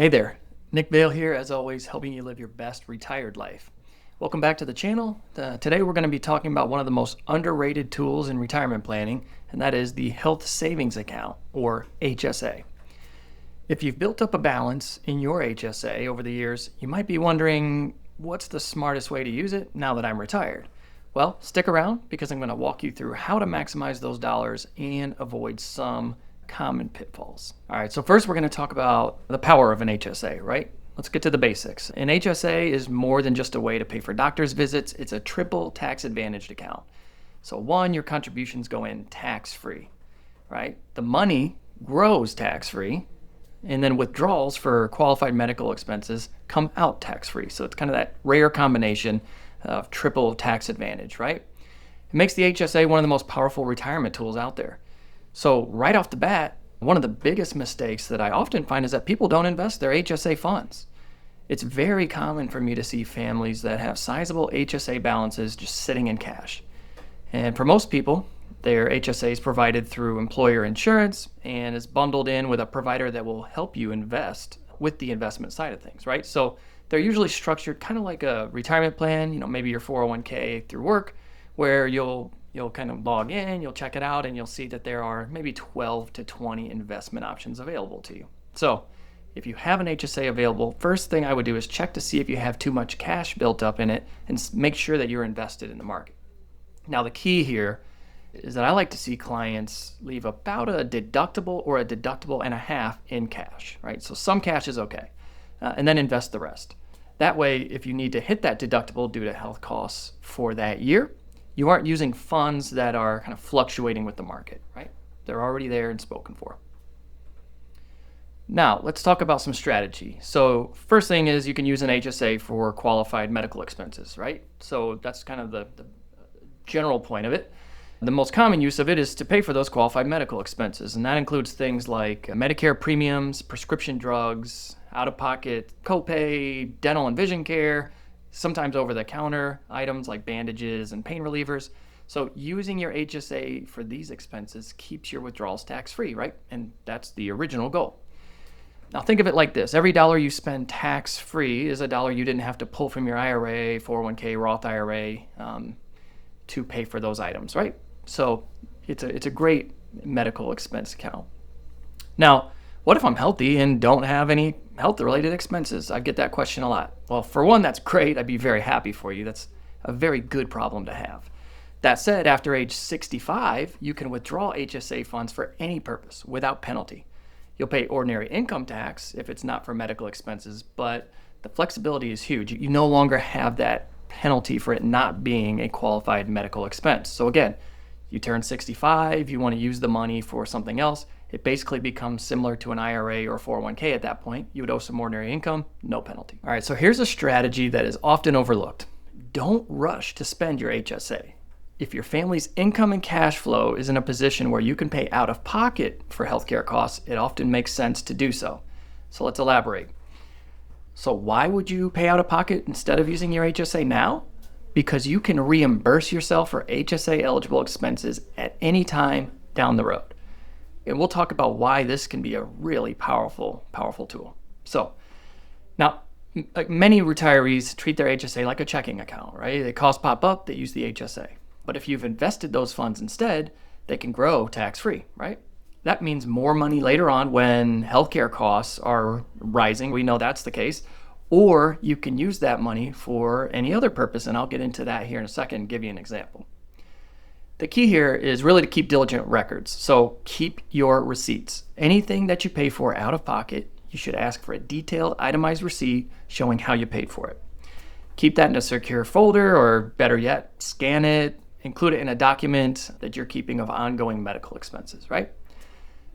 Hey there, Nick Vail here, as always, helping you live your best retired life. Welcome back to the channel. Today we're going to be talking about one of the most underrated tools in retirement planning, and that is the Health Savings Account, or HSA. If you've built up a balance in your HSA over the years, you might be wondering, what's the smartest way to use it now that I'm retired? Well, stick around because I'm going to walk you through how to maximize those dollars and avoid some common pitfalls. All right, so first we're going to talk about the power of an HSA, right? Let's get to the basics. An HSA is more than just a way to pay for doctor's visits. It's a triple tax advantaged account. So one, your contributions go in tax-free, right? The money grows tax-free, and then withdrawals for qualified medical expenses come out tax-free. So it's kind of that rare combination of triple tax advantage, right? It makes the HSA one of the most powerful retirement tools out there. So right off the bat, one of the biggest mistakes that I often find is that people don't invest their HSA funds. It's very common for me to see families that have sizable HSA balances just sitting in cash. And for most people, their HSA is provided through employer insurance and is bundled in with a provider that will help you invest with the investment side of things, right? So they're usually structured kind of like a retirement plan, maybe your 401k through work, where you'll kind of log in, you'll check it out, and you'll see that there are maybe 12 to 20 investment options available to you. So if you have an HSA available, first thing I would do is check to see if you have too much cash built up in it and make sure that you're invested in the market. Now, the key here is that I like to see clients leave about a deductible or a deductible and a half in cash, right? So some cash is okay, and then invest the rest. That way, if you need to hit that deductible due to health costs for that year, you aren't using funds that are kind of fluctuating with the market, right? They're already there and spoken for. Now, let's talk about some strategy. So first thing is you can use an HSA for qualified medical expenses, right? So that's kind of the general point of it. The most common use of it is to pay for those qualified medical expenses, and that includes things like Medicare premiums, prescription drugs, out-of-pocket copay, dental and vision care, sometimes over-the-counter items like bandages and pain relievers. So using your HSA for these expenses keeps your withdrawals tax-free, right? And that's the original goal. Now think of it like this. Every dollar you spend tax-free is a dollar you didn't have to pull from your IRA, 401k, Roth IRA to pay for those items, right? So it's a great medical expense account. Now, what if I'm healthy and don't have any health-related expenses? I get that question a lot. Well, for one, that's great. I'd be very happy for you. That's a very good problem to have. That said, after age 65, you can withdraw HSA funds for any purpose without penalty. You'll pay ordinary income tax if it's not for medical expenses, but the flexibility is huge. You no longer have that penalty for it not being a qualified medical expense. So again, you turn 65, you want to use the money for something else, it basically becomes similar to an IRA or 401k at that point. You would owe some ordinary income, no penalty. All right, so here's a strategy that is often overlooked. Don't rush to spend your HSA. If your family's income and cash flow is in a position where you can pay out of pocket for healthcare costs, it often makes sense to do so. So let's elaborate. So why would you pay out of pocket instead of using your HSA now? Because you can reimburse yourself for HSA eligible expenses at any time down the road. And we'll talk about why this can be a really powerful tool. So now, many retirees treat their HSA like a checking account, right? The costs pop up, they use the HSA. But if you've invested those funds instead, they can grow tax-free, right? That means more money later on when healthcare costs are rising. We know that's the case. Or you can use that money for any other purpose, and I'll get into that here in a second and give you an example. The key here is really to keep diligent records. So keep your receipts. Anything that you pay for out of pocket, you should ask for a detailed itemized receipt showing how you paid for it. Keep that in a secure folder, or better yet, scan it, include it in a document that you're keeping of ongoing medical expenses, right?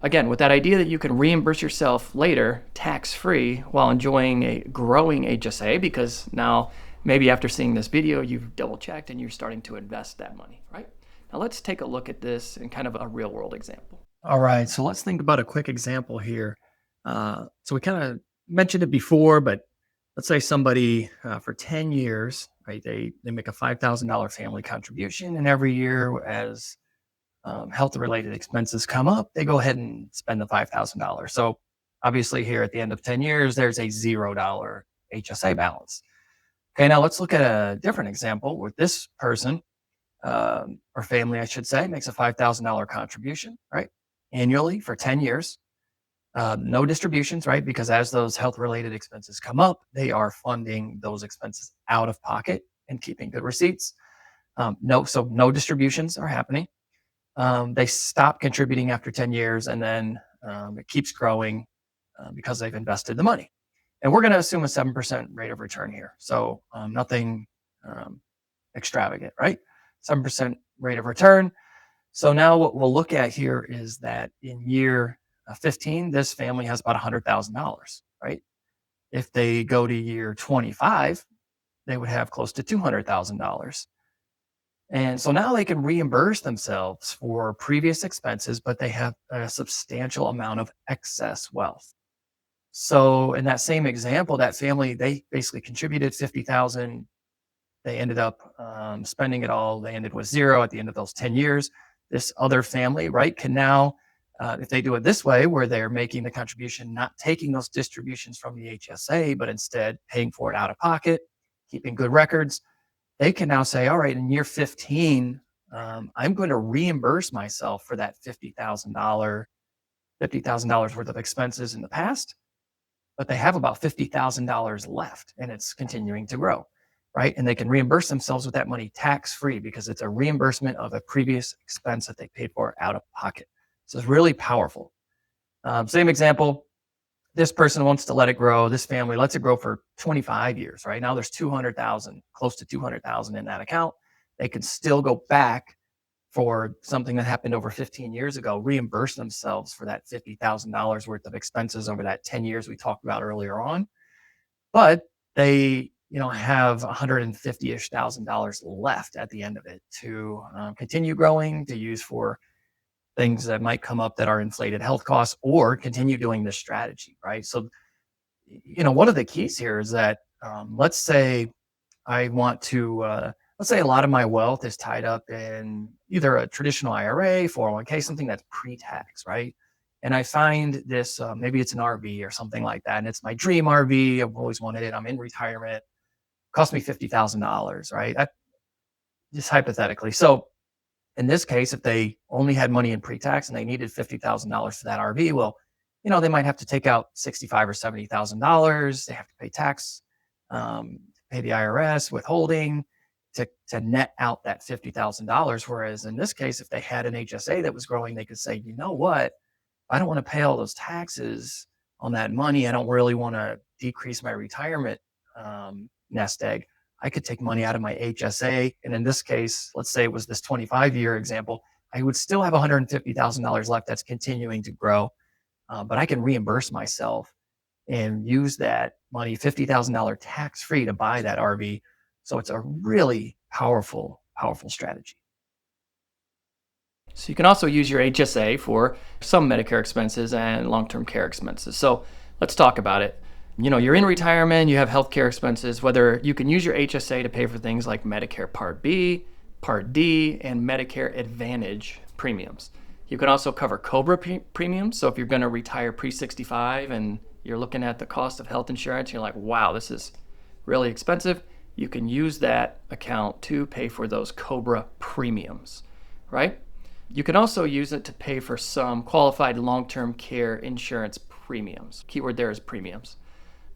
Again, with that idea that you can reimburse yourself later tax-free while enjoying a growing HSA, because now maybe after seeing this video, you've double-checked and you're starting to invest that money, right? Now let's take a look at this in kind of a real-world example. All right, so let's think about a quick example here. So we kind of mentioned it before, but let's say somebody for 10 years, right, they make a $5,000 family contribution, and every year as health-related expenses come up, they go ahead and spend the $5,000. So Obviously, here at the end of 10 years, there's a $0 HSA balance. Okay, now let's look at a different example where this person, or family, I should say, makes a $5,000 contribution, right, annually for 10 years. No distributions, right? Because as those health related expenses come up, they are funding those expenses out of pocket and keeping good receipts. So no distributions are happening. They stop contributing after 10 years and then it keeps growing because they've invested the money. And we're going to assume a 7% rate of return here. So nothing extravagant, right? 7% rate of return. So now what we'll look at here is that in year 15, this family has about $100,000, right? If they go to year 25, they would have close to $200,000. And so now they can reimburse themselves for previous expenses, but they have a substantial amount of excess wealth. So in that same example, that family, they basically contributed 50,000. They ended up spending it all. They ended with zero at the end of those 10 years. This other family, right, can now, if they do it this way, where they're making the contribution, not taking those distributions from the HSA, but instead paying for it out of pocket, keeping good records, they can now say, all right, in year 15, I'm going to reimburse myself for that $50,000 worth of expenses in the past, but they have about $50,000 left and it's continuing to grow, right? And they can reimburse themselves with that money tax-free because it's a reimbursement of a previous expense that they paid for out of pocket. So it's really powerful. Same example, this person wants to let it grow. This family lets it grow for 25 years, right? Now there's 200,000, close to 200,000 in that account. They can still go back for something that happened over 15 years ago, reimburse themselves for that $50,000 worth of expenses over that 10 years we talked about earlier on. But they, have $150-ish thousand left at the end of it to continue growing, to use for things that might come up that are inflated health costs, or continue doing this strategy, right? So, one of the keys here is that let's say I want to, let's say a lot of my wealth is tied up in either a traditional IRA, 401k, something that's pre-tax, right? And I find this, maybe it's an RV or something like that. And it's my dream RV. I've always wanted it. I'm in retirement. Cost me $50,000, right? That, just hypothetically. So in this case, if they only had money in pre-tax and they needed $50,000 for that RV, well, they might have to take out $65,000 or $70,000. They have to pay tax, pay the IRS, withholding to net out that $50,000. Whereas in this case, if they had an HSA that was growing, they could say, you know what? I don't want to pay all those taxes on that money. I don't really want to decrease my retirement nest egg. I could take money out of my HSA. And in this case, let's say it was this 25-year example, I would still have $150,000 left that's continuing to grow, but I can reimburse myself and use that money, $50,000 tax-free, to buy that RV. So it's a really powerful strategy. So you can also use your HSA for some Medicare expenses and long-term care expenses. So let's talk about it. You're in retirement, you have healthcare expenses, whether you can use your HSA to pay for things like Medicare Part B, Part D, and Medicare Advantage premiums. You can also cover COBRA premiums. So if you're going to retire pre-65 and you're looking at the cost of health insurance, you're like, wow, this is really expensive. You can use that account to pay for those COBRA premiums, right? You can also use it to pay for some qualified long-term care insurance premiums. Keyword there is premiums.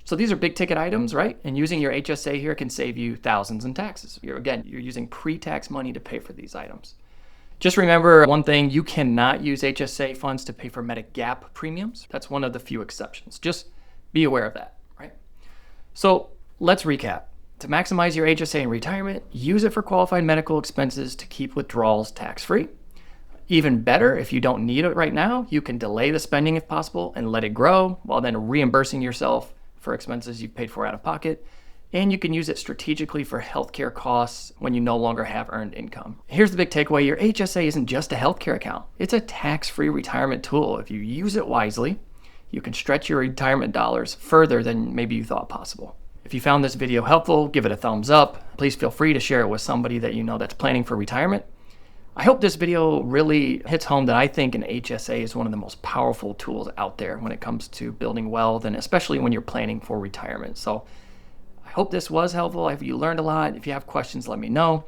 So these are big ticket items, right? And using your HSA here can save you thousands in taxes. You're using pre-tax money to pay for these items. Just remember one thing, you cannot use HSA funds to pay for Medigap premiums. That's one of the few exceptions. Just be aware of that, right? So let's recap. To maximize your HSA in retirement, use it for qualified medical expenses to keep withdrawals tax-free. Even better, if you don't need it right now, you can delay the spending if possible and let it grow while then reimbursing yourself for expenses you've paid for out of pocket. And you can use it strategically for healthcare costs when you no longer have earned income. Here's the big takeaway. Your HSA isn't just a healthcare account. It's a tax-free retirement tool. If you use it wisely, you can stretch your retirement dollars further than maybe you thought possible. If you found this video helpful, give it a thumbs up. Please feel free to share it with somebody that you know that's planning for retirement. I hope this video really hits home that I think an HSA is one of the most powerful tools out there when it comes to building wealth, and especially when you're planning for retirement. So I hope this was helpful. If you learned a lot, if you have questions, let me know.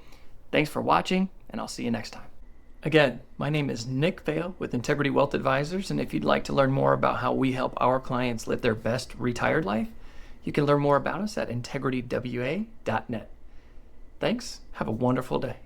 Thanks for watching, and I'll see you next time. Again, my name is Nick Vail with Integrity Wealth Advisors, and if you'd like to learn more about how we help our clients live their best retired life, you can learn more about us at integritywa.net. Thanks. Have a wonderful day.